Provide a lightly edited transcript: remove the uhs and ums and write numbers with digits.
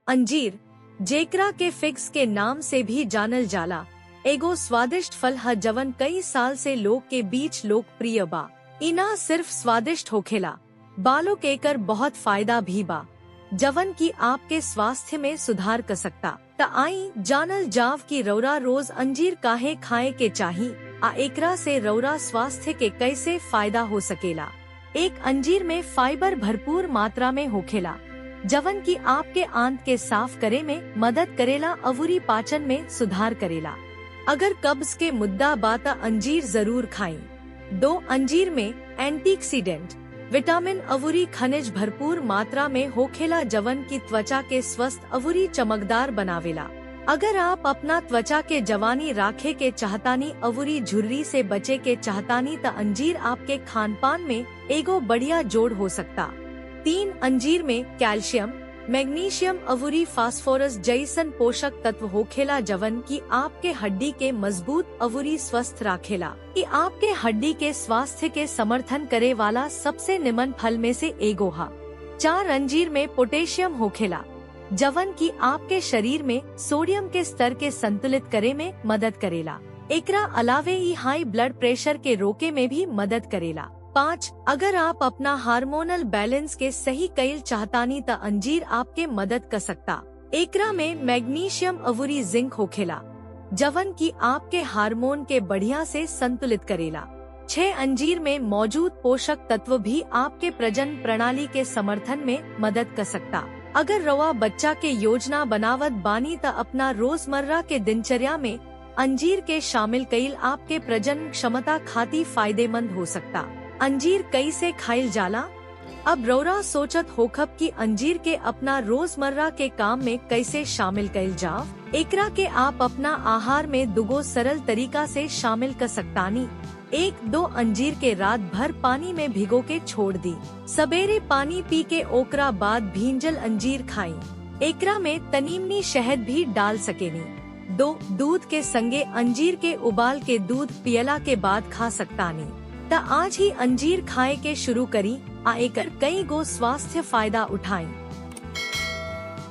अंजीर, जेकरा के फिग्स के नाम से भी जानल जाला, एगो स्वादिष्ट फल ह जवन कई साल से लोग के बीच लोकप्रिय बा। इ ना सिर्फ स्वादिष्ट होखेला, बालों के एकर बहुत फायदा भी बा, जवन की आपके स्वास्थ्य में सुधार कर सकता। त आई जानल जाव की रौरा रोज अंजीर काहे खाए के चाही आ एकरा से रौरा स्वास्थ्य के कैसे फायदा हो सकेला। एक, अंजीर में फाइबर भरपूर मात्रा में होखेला, जवन की आपके आंत के साफ करे में मदद करेला अवूरी पाचन में सुधार करेला। अगर कब्ज के मुद्दा बा त अंजीर जरूर खाएं। 2, अंजीर में एंटीऑक्सीडेंट, विटामिन अवूरी खनिज भरपूर मात्रा में होखेला, जवन की त्वचा के स्वस्थ अवूरी चमकदार बनावेला। अगर आप अपना त्वचा के जवानी राखे के चाहतानी अवूरी झुर्री से बचे के चाहतानी त अंजीर आपके खान पान में एगो बढ़िया जोड़ हो सकता। 3, अंजीर में कैल्शियम, मैग्नीशियम अवूरी फास्फोरस जैसन पोषक तत्व होखेला, जवन की आपके हड्डी के मजबूत अवूरी स्वस्थ राखेला। कि आपके हड्डी के स्वास्थ्य के समर्थन करे वाला सबसे निमन फल में से एगो हा। 4, अंजीर में पोटेशियम होखेला, जवन की आपके शरीर में सोडियम के स्तर के संतुलित करे में मदद करेला। एकरा अलावे ही हाई ब्लड प्रेशर के रोके में भी मदद करेला। 5, अगर आप अपना हार्मोनल बैलेंस के सही कईल चाहतानी त अंजीर आपके मदद कर सकता। एकरा में मैग्नीशियम अवूरी जिंक होखेला, जवन की आपके हार्मोन के बढ़िया से संतुलित करेला। 6, अंजीर में मौजूद पोषक तत्व भी आपके प्रजनन प्रणाली के समर्थन में मदद कर सकता। अगर रवा बच्चा के योजना बनावत बानी त अपना रोजमर्रा के दिनचर्या में अंजीर के शामिल कईल आपके प्रजनन क्षमता खातिर फायदेमंद हो सकता। अंजीर कैसे खाइल जाला? अब रौरा सोचत होखब कि अंजीर के अपना रोजमर्रा के काम में कैसे शामिल कईल जाव। एकरा के आप अपना आहार में दुगो सरल तरीका से शामिल कर सकतानी। 1, 2 अंजीर के रात भर पानी में भिगो के छोड़ दी, सवेरे पानी पी के ओकरा बाद भींजल अंजीर खाई। एकरा में तनीमनी शहद भी डाल सकेनी। 2, दूध के संगे अंजीर के उबाल के दूध पियला के बाद खा सकतानी। त आज ही अंजीर खाए के शुरू करी आ एकर कई गो स्वास्थ्य फायदा उठाई।